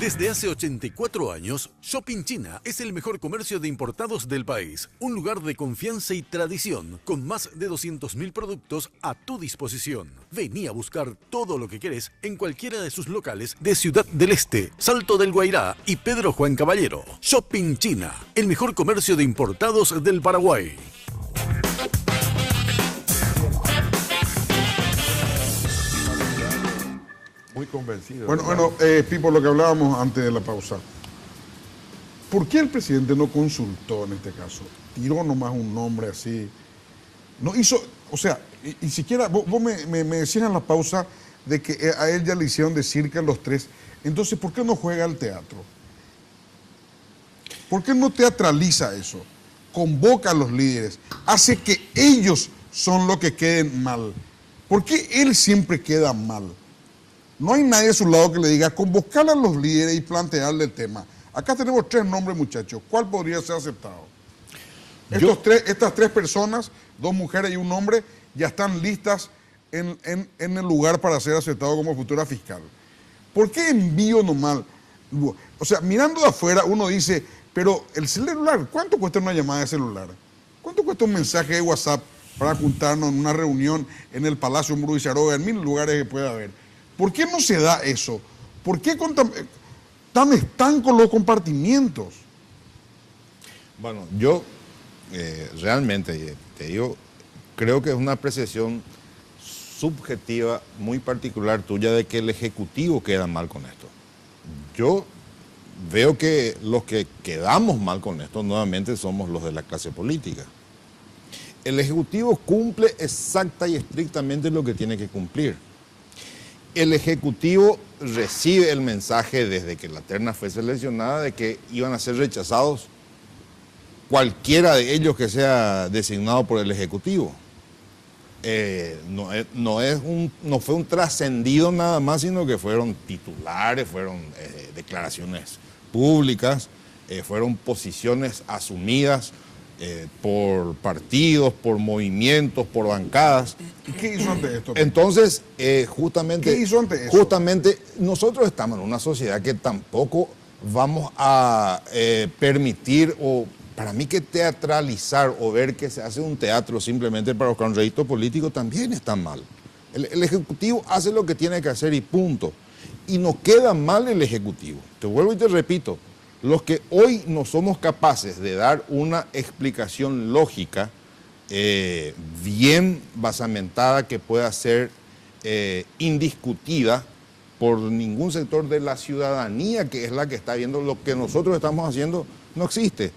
Desde hace 84 años, Shopping China es el mejor comercio de importados del país. Un lugar de confianza y tradición, con más de 200.000 productos a tu disposición. Vení a buscar todo lo que querés en cualquiera de sus locales de Ciudad del Este, Salto del Guairá y Pedro Juan Caballero. Shopping China, el mejor comercio de importados del Paraguay. Muy convencido. Bueno, Pipo, lo que hablábamos antes de la pausa. ¿Por qué el presidente no consultó en este caso? Tiró nomás un nombre así. No hizo, o sea, y siquiera, vos me decías en la pausa de que a él ya le hicieron decir que a los 3. Entonces, ¿por qué no juega al teatro? ¿Por qué no teatraliza eso? Convoca a los líderes, hace que ellos son los que queden mal. ¿Por qué él siempre queda mal? No hay nadie a su lado que le diga convocar a los líderes y plantearle el tema. Acá tenemos 3 nombres, muchachos. ¿Cuál podría ser aceptado? Estas 3 personas, 2 mujeres y un hombre, ya están listas en el lugar para ser aceptado como futura fiscal. ¿Por qué envío nomás? O sea, mirando de afuera uno dice, pero el celular, ¿cuánto cuesta una llamada de celular? ¿Cuánto cuesta un mensaje de WhatsApp para juntarnos en una reunión en el Palacio Murguizaroga, en 1000 lugares que pueda haber? ¿Por qué no se da eso? ¿Por qué tan estancos los compartimientos? Bueno, yo realmente, te digo, creo que es una apreciación subjetiva muy particular tuya de que el Ejecutivo queda mal con esto. Yo veo que los que quedamos mal con esto nuevamente somos los de la clase política. El Ejecutivo cumple exacta y estrictamente lo que tiene que cumplir. El Ejecutivo recibe el mensaje desde que la terna fue seleccionada de que iban a ser rechazados cualquiera de ellos que sea designado por el Ejecutivo. No fue un trascendido nada más, sino que fueron titulares, fueron declaraciones públicas, fueron posiciones asumidas por partidos, por movimientos, por bancadas. ¿Y qué hizo ante esto? Entonces, justamente, ¿qué hizo ante eso? Justamente nosotros estamos en una sociedad que tampoco vamos a permitir, o para mí que teatralizar o ver que se hace un teatro simplemente para buscar un rédito político también está mal. El Ejecutivo hace lo que tiene que hacer y punto. Y no queda mal el Ejecutivo. Te vuelvo y te repito, los que hoy no somos capaces de dar una explicación lógica, bien basamentada, que pueda ser indiscutida por ningún sector de la ciudadanía, que es la que está viendo lo que nosotros estamos haciendo, no existe.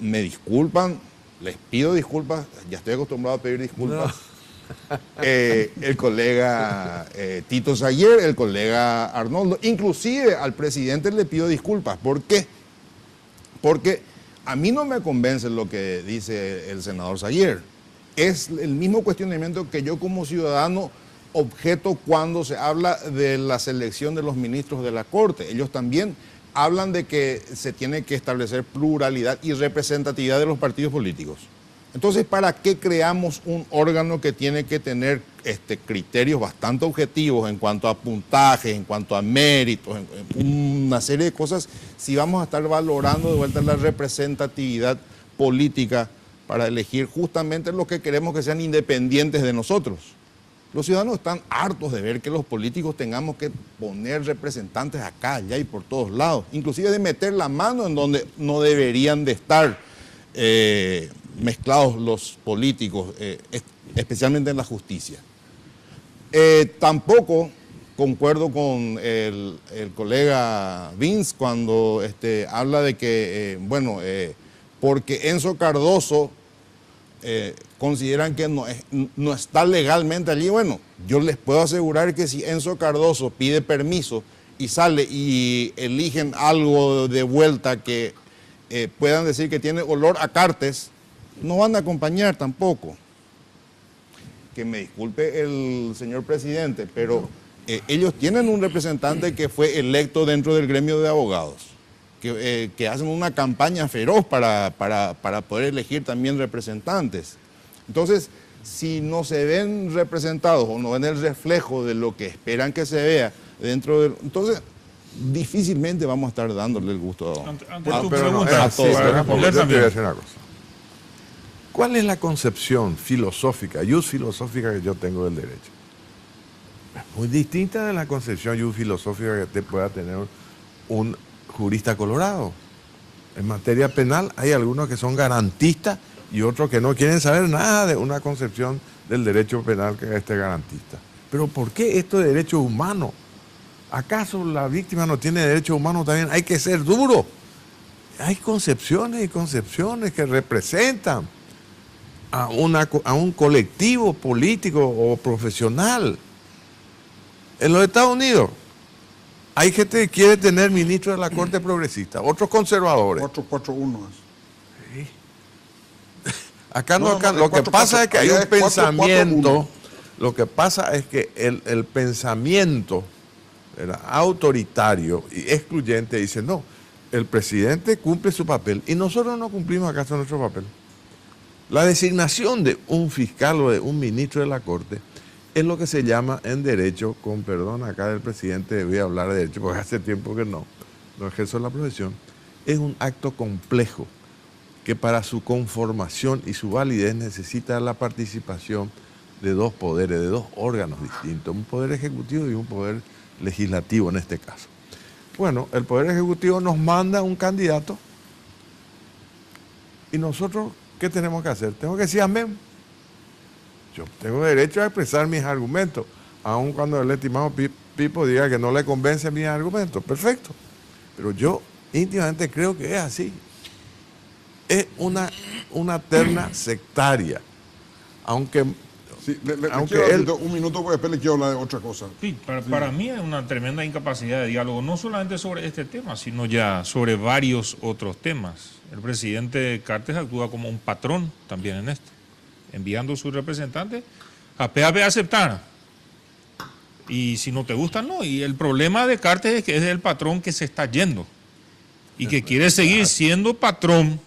Me disculpan, les pido disculpas, ya estoy acostumbrado a pedir disculpas. No. El colega Tito Sayer, el colega Arnoldo, inclusive al presidente le pido disculpas. ¿Por qué? Porque a mí no me convence lo que dice el senador Sayer. Es el mismo cuestionamiento que yo como ciudadano objeto cuando se habla de la selección de los ministros de la Corte. Ellos también hablan de que se tiene que establecer pluralidad y representatividad de los partidos políticos. Entonces, ¿para qué creamos un órgano que tiene que tener criterios bastante objetivos en cuanto a puntajes, en cuanto a méritos, en una serie de cosas, si vamos a estar valorando de vuelta la representatividad política para elegir justamente los que queremos que sean independientes de nosotros? Los ciudadanos están hartos de ver que los políticos tengamos que poner representantes acá, allá y por todos lados, inclusive de meter la mano en donde no deberían de estar mezclados los políticos, especialmente en la justicia. Tampoco concuerdo con el colega Vince cuando habla de que, porque Enzo Cardoso consideran que no está legalmente allí. Bueno, yo les puedo asegurar que si Enzo Cardoso pide permiso y sale y eligen algo de vuelta que puedan decir que tiene olor a Cartes, no van a acompañar tampoco. Que me disculpe el señor presidente, pero ellos tienen un representante que fue electo dentro del gremio de abogados, que hacen una campaña feroz para poder elegir también representantes. Entonces, si no se ven representados o no ven el reflejo de lo que esperan que se vea dentro del... Entonces, difícilmente vamos a estar dándole el gusto a todos. Yo te voy a decir una cosa. ¿Cuál es la concepción filosófica, filosófica que yo tengo del derecho? Es muy distinta de la concepción filosófica que te pueda tener un jurista colorado. En materia penal hay algunos que son garantistas y otros que no quieren saber nada de una concepción del derecho penal que esté garantista. Pero ¿por qué esto de derechos humanos? ¿Acaso la víctima no tiene derechos humanos también? Hay que ser duro. Hay concepciones y concepciones que representan a un colectivo político o profesional. En los Estados Unidos hay gente que quiere tener ministro de la Corte Progresista, otros conservadores. 4-4-1. Sí. Acá no, lo que pasa es que hay un pensamiento, lo que pasa es que el pensamiento autoritario y excluyente dice, no, el presidente cumple su papel y nosotros no cumplimos acaso nuestro papel. La designación de un fiscal o de un ministro de la Corte es lo que se llama en derecho, con perdón acá del presidente, voy a hablar de derecho porque hace tiempo que no ejerzo la profesión, es un acto complejo que para su conformación y su validez necesita la participación de dos poderes, de dos órganos distintos, un poder ejecutivo y un poder legislativo en este caso. Bueno, el poder ejecutivo nos manda un candidato y nosotros, ¿qué tenemos que hacer? Tengo que decir amén. Yo tengo derecho a expresar mis argumentos, aun cuando el estimado Pipo diga que no le convence mis argumentos. Perfecto. Pero yo íntimamente creo que es así. Es una terna sectaria. Aunque quiero un minuto, porque después le quiero hablar de otra cosa. Sí, para mí es una tremenda incapacidad de diálogo, no solamente sobre este tema, sino ya sobre varios otros temas. El presidente Cartes actúa como un patrón también en esto, enviando a sus representantes a aceptar. Y si no te gusta, no. Y el problema de Cartes es que es el patrón que se está yendo y que quiere seguir siendo patrón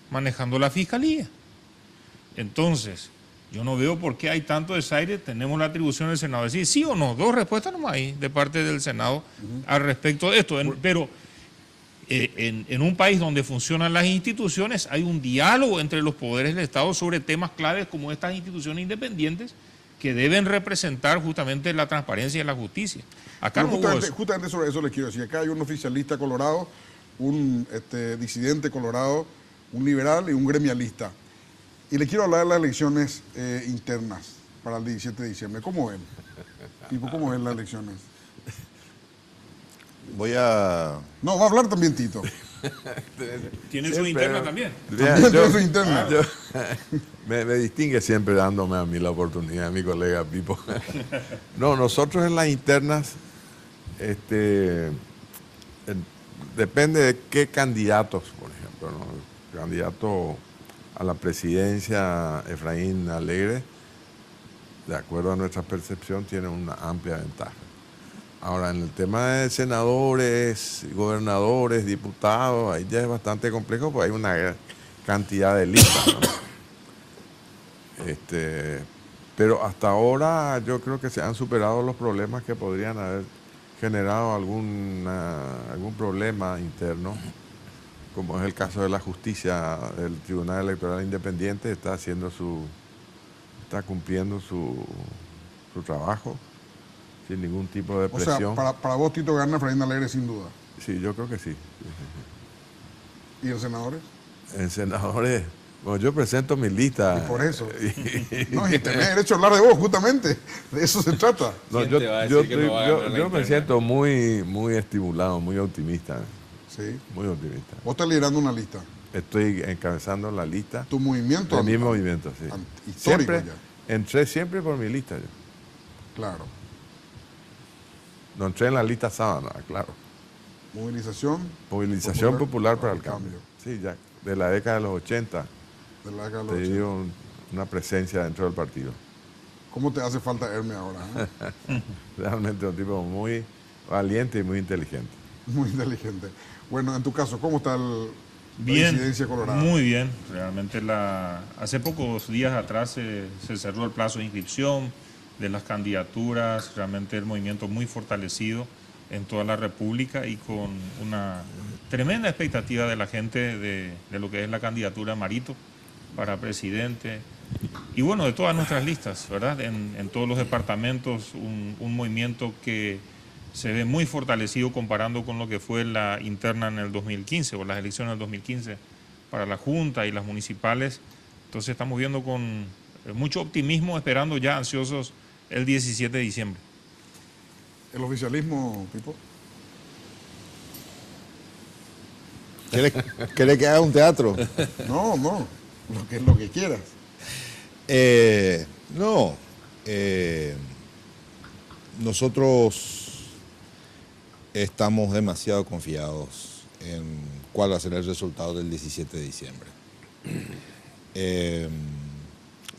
manejando la fiscalía. Entonces, yo no veo por qué hay tanto desaire. Tenemos la atribución del Senado de decir sí o no. Dos respuestas nomás hay de parte del Senado al respecto de esto. Pero en un país donde funcionan las instituciones, hay un diálogo entre los poderes del Estado sobre temas claves como estas instituciones independientes que deben representar justamente la transparencia y la justicia. Acá no hubo eso. Justamente sobre eso les quiero decir. Acá hay un oficialista colorado, un disidente colorado, un liberal y un gremialista. Y le quiero hablar de las elecciones internas para el 17 de diciembre. ¿Cómo ven? ¿Cómo ven las elecciones? No, va a hablar también Tito. ¿Tiene su interna también? Tiene su interna. Me distingue siempre dándome a mí la oportunidad, mi colega Pipo. No, nosotros en las internas, depende de qué candidatos, por ejemplo, ¿no? El candidato a la presidencia, Efraín Alegre, de acuerdo a nuestra percepción, tiene una amplia ventaja. Ahora, en el tema de senadores, gobernadores, diputados, ahí ya es bastante complejo, porque hay una gran cantidad de listas, ¿no? Pero hasta ahora yo creo que se han superado los problemas que podrían haber generado algún problema interno, como es el caso de la justicia. El Tribunal Electoral Independiente está cumpliendo su trabajo sin ningún tipo de presión. O sea, para vos Tito gana Efraín Alegre sin duda. Sí, yo creo que sí. ¿Y en senadores? En senadores, bueno, yo presento mi lista. Y por eso. No, y tenés derecho a hablar de vos, justamente. De eso se trata. No, yo me siento muy, muy estimulado, muy optimista. Sí. Muy optimista. Vos estás liderando una lista. Estoy encabezando la lista. ¿Tu movimiento? De mi movimiento, sí. Histórico siempre, ya. Entré siempre por mi lista yo. Claro. No entré en la lista sábana, claro. Movilización popular para el cambio. Sí, ya, de la década de los 80. De la década de los te 80. dio una presencia dentro del partido. ¿Cómo te hace falta Hermes ahora? Realmente un tipo muy valiente y muy inteligente. Muy inteligente. Bueno, en tu caso, ¿cómo está la Bien, incidencia colorada? muy bien. Realmente hace pocos días atrás se cerró el plazo de inscripción de las candidaturas. Realmente el movimiento muy fortalecido en toda la República y con una tremenda expectativa de la gente de lo que es la candidatura de Marito para presidente. Y bueno, de todas nuestras listas, ¿verdad? En todos los departamentos, un movimiento que se ve muy fortalecido comparando con lo que fue la interna en el 2015 o las elecciones del 2015 para la Junta y las municipales. Entonces estamos viendo con mucho optimismo, esperando ya ansiosos el 17 de diciembre. ¿El oficialismo, Pipo? ¿Querés que haga un teatro? No, lo que quieras. Nosotros estamos demasiado confiados en cuál va a ser el resultado del 17 de diciembre.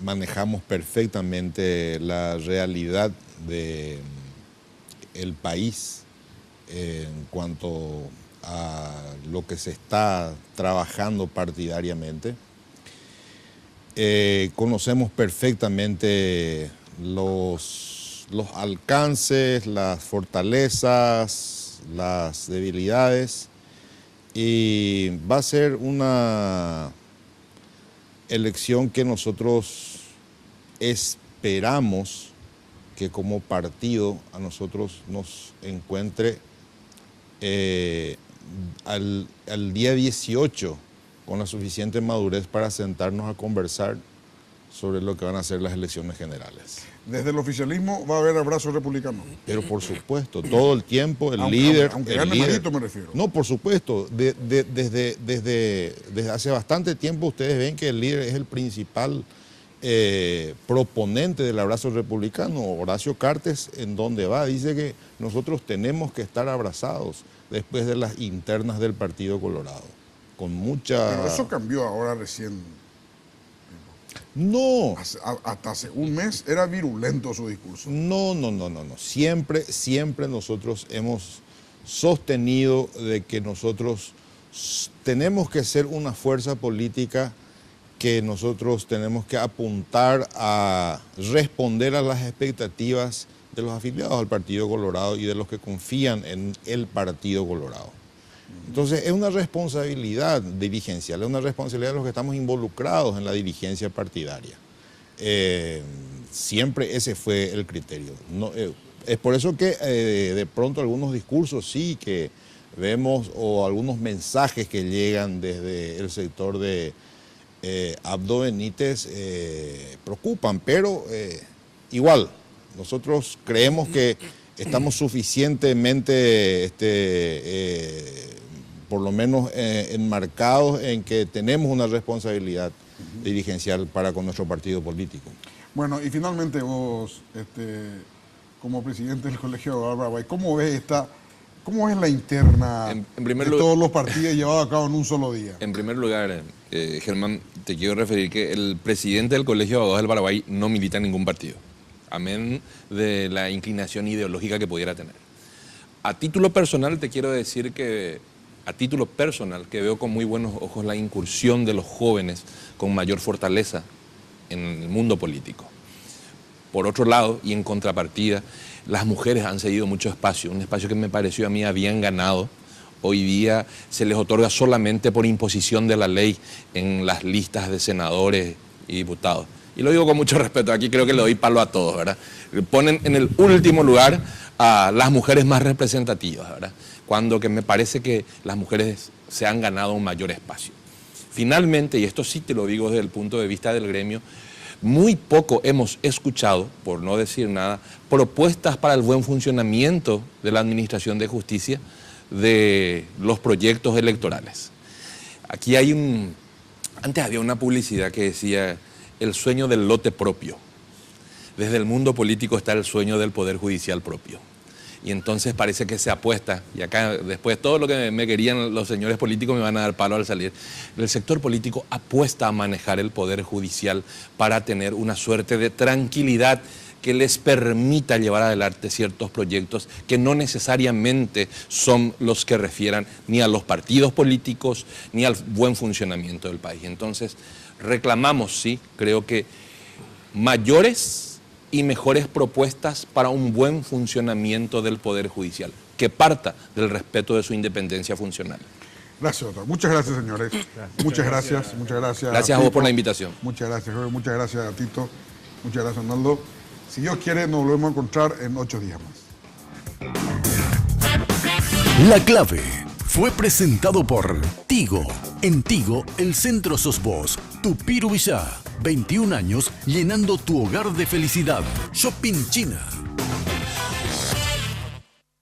Manejamos perfectamente la realidad del país en cuanto a lo que se está trabajando partidariamente. Conocemos perfectamente los alcances, las fortalezas, las debilidades, y va a ser una elección que nosotros esperamos que como partido a nosotros nos encuentre al día 18 con la suficiente madurez para sentarnos a conversar sobre lo que van a ser las elecciones generales. Desde el oficialismo va a haber abrazo republicano. Pero por supuesto, todo el tiempo el Aunque líder... gane Marito, me refiero. No, por supuesto. Desde hace bastante tiempo ustedes ven que el líder es el principal proponente del abrazo republicano. Horacio Cartes, en donde va, dice que nosotros tenemos que estar abrazados después de las internas del Partido Colorado. Con mucha... Pero eso cambió ahora recién. No. Hasta hace un mes era virulento su discurso. No. Siempre nosotros hemos sostenido de que nosotros tenemos que ser una fuerza política que nosotros tenemos que apuntar a responder a las expectativas de los afiliados al Partido Colorado y de los que confían en el Partido Colorado. Entonces es una responsabilidad dirigencial, es una responsabilidad de los que estamos involucrados en la dirigencia partidaria. Siempre ese fue el criterio. Es por eso que de pronto algunos discursos sí que vemos o algunos mensajes que llegan desde el sector de Abdo Benítez preocupan, pero igual nosotros creemos que estamos suficientemente por lo menos enmarcados en que tenemos una responsabilidad dirigencial para con nuestro partido político. Bueno, y finalmente vos, como presidente del Colegio de Abogados de Paraguay, ¿cómo es la interna En primer de lugar, todos los partidos llevados a cabo en un solo día? En primer lugar, Germán, te quiero referir que el presidente del Colegio de Abogados del Paraguay no milita en ningún partido, amén de la inclinación ideológica que pudiera tener. A título personal te quiero decir que veo con muy buenos ojos la incursión de los jóvenes con mayor fortaleza en el mundo político. Por otro lado, y en contrapartida, las mujeres han cedido mucho espacio, un espacio que me pareció a mí habían ganado. Hoy día se les otorga solamente por imposición de la ley en las listas de senadores y diputados. Y lo digo con mucho respeto, aquí creo que le doy palo a todos, ¿verdad? Ponen en el último lugar a las mujeres más representativas, ¿verdad? Cuando que me parece que las mujeres se han ganado un mayor espacio. Finalmente, y esto sí te lo digo desde el punto de vista del gremio, muy poco hemos escuchado, por no decir nada, propuestas para el buen funcionamiento de la Administración de Justicia de los proyectos electorales. Aquí antes había una publicidad que decía el sueño del lote propio. Desde el mundo político está el sueño del poder judicial propio. Y entonces parece que se apuesta, y acá después todo lo que me querían los señores políticos me van a dar palo al salir, el sector político apuesta a manejar el poder judicial para tener una suerte de tranquilidad que les permita llevar adelante ciertos proyectos que no necesariamente son los que refieran ni a los partidos políticos ni al buen funcionamiento del país. Entonces reclamamos, sí, creo que mayores y mejores propuestas para un buen funcionamiento del Poder Judicial, que parta del respeto de su independencia funcional. Gracias, doctor. Muchas gracias, señores. Muchas gracias. Gracias a vos por la invitación. Muchas gracias, Jorge. Muchas gracias a Tito. Muchas gracias, Arnaldo. Si Dios quiere, nos volvemos a encontrar en 8 días más. La Clave fue presentado por Tigo. En Tigo, el centro sos vos. Tupiru Villá, 21 años llenando tu hogar de felicidad. Shopping China.